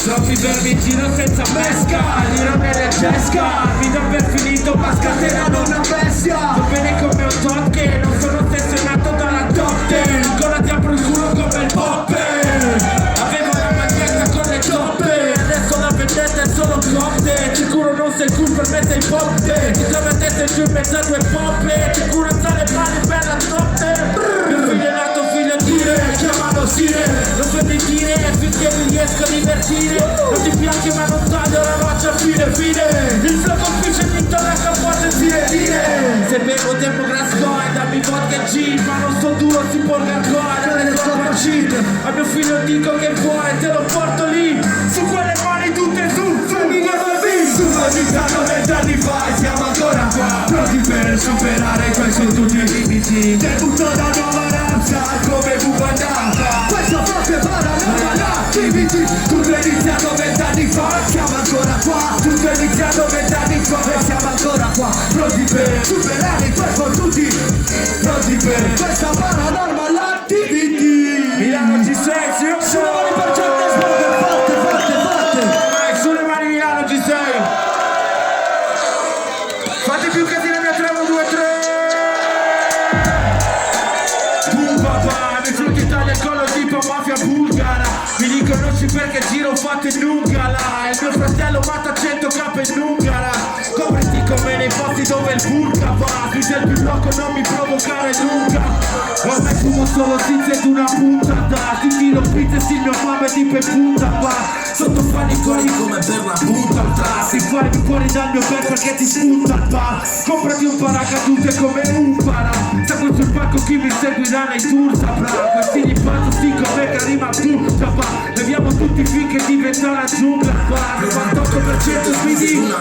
Troppi vermi in giro senza pesca, giro nelle cesca, mi do per finito ma scatenano una bestia. Va bene come un tot che non sono ossessionato dalla totte, ancora ti apro il culo come il poppe. Avevo la maglietta con le toppe, adesso la vendetta è solo cotte. Sicuro non sei cool per me sei poppe, ti trovi a testa giù in mezzo a due poppe. Sicuro sale male per la notte. Mio figlio è nato figlio dire, chiamalo Sire, lo so di dire finché mi riesco a divertire. Non ti piace ma non taglio la roccia fine. Il flow colpisce l'intorno a capote dire. Se bevo tempo grascoa e dammi vodka e gin, ma non so duro si può gargola nelle sue machine. A mio figlio dico che vuoi te lo porto lì, su quelle mani tutte su, mi guardo il beat. Su Milano 20 anni fa e siamo ancora qua, pronti per superare quei sono tutti i limiti. Debutto da nuova razza come Bubandata, questo proprio paranormal activity. Tutto è iniziato 20 anni fa, siamo ancora qua. Tutto è iniziato 20 anni fa e siamo ancora qua, pronti per superare i tuoi fottuti, pronti per questa paranormal activity. Milano ci sei, sì? Sulle mani per Gianni Smoker, forte. Sulle mani Milano ci sei. Fate più casino mia 3, 1, 2, 3. Boom papà, mi frutti Italia con lo tipo mafia bulgara. Mi riconosci perché giro fatto in Ungala. Il mio fratello matta 100k in Ungara. Copriti come nei posti dove il burka va. Tu sei il più loco, non mi provocare lunga. Ormai fumo solo tizia ed una puntata. Ti tiro pizza e il mio fame tipo in punta va. Sotto fanno i cori come per la punta tra. Si fai fuori dal mio bel perché ti spunta il bar. Comprati un paracadute come un para. Salgo sul palco chi mi seguirà nei tour saprà. Questi li faccio sì come Karim Abdul Jabbar. Beviamo tutti finché diventa la giungla qua. 98% quindi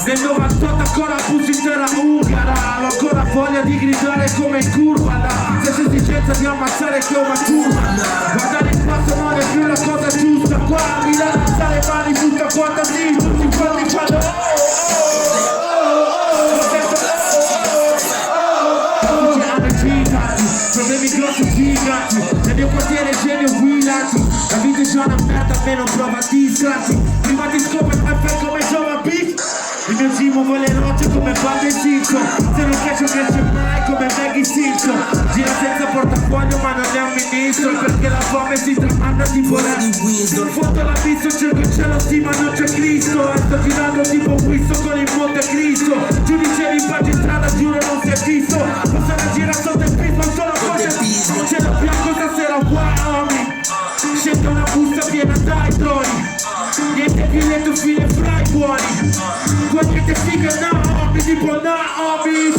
nel 98 ancora pusi intera ungara. Ho ancora voglia di gridare come in curva là. Senza esigenza di ammazzare che ho una curva. Guardare il passo non è più la cosa giusta qua. Milano alza le mani, butta quanta sì. Tutti quanti fanno problemi grossi giganti. Nel mio quartiere genio guidati. La vita è già una merda, almeno prova a distrarti. Prima ti scopre e fai come Jova Beat. Il mio gimo vuole rocce come Bande e Zirco. Se non cresce mai come Maggie Simpson. Gira senza portafoglio ma non è un ministro, perché la fame si tramanda tipo Randy Winston. Foto l'abisso, cerco il cielo sì ma non c'è Cristo. E sto girando tipo Wisto con il Monte Cristo. Giudice in magistrata giuro non si è visto. Passare a girare sotto il pismo solo con il pismo. Ce l'ho bianco stasera uomini. Scendo una busta piena dai droni. Niente più lieto fine fra i buoni. Qualche te figa Naomi tipo Naomi.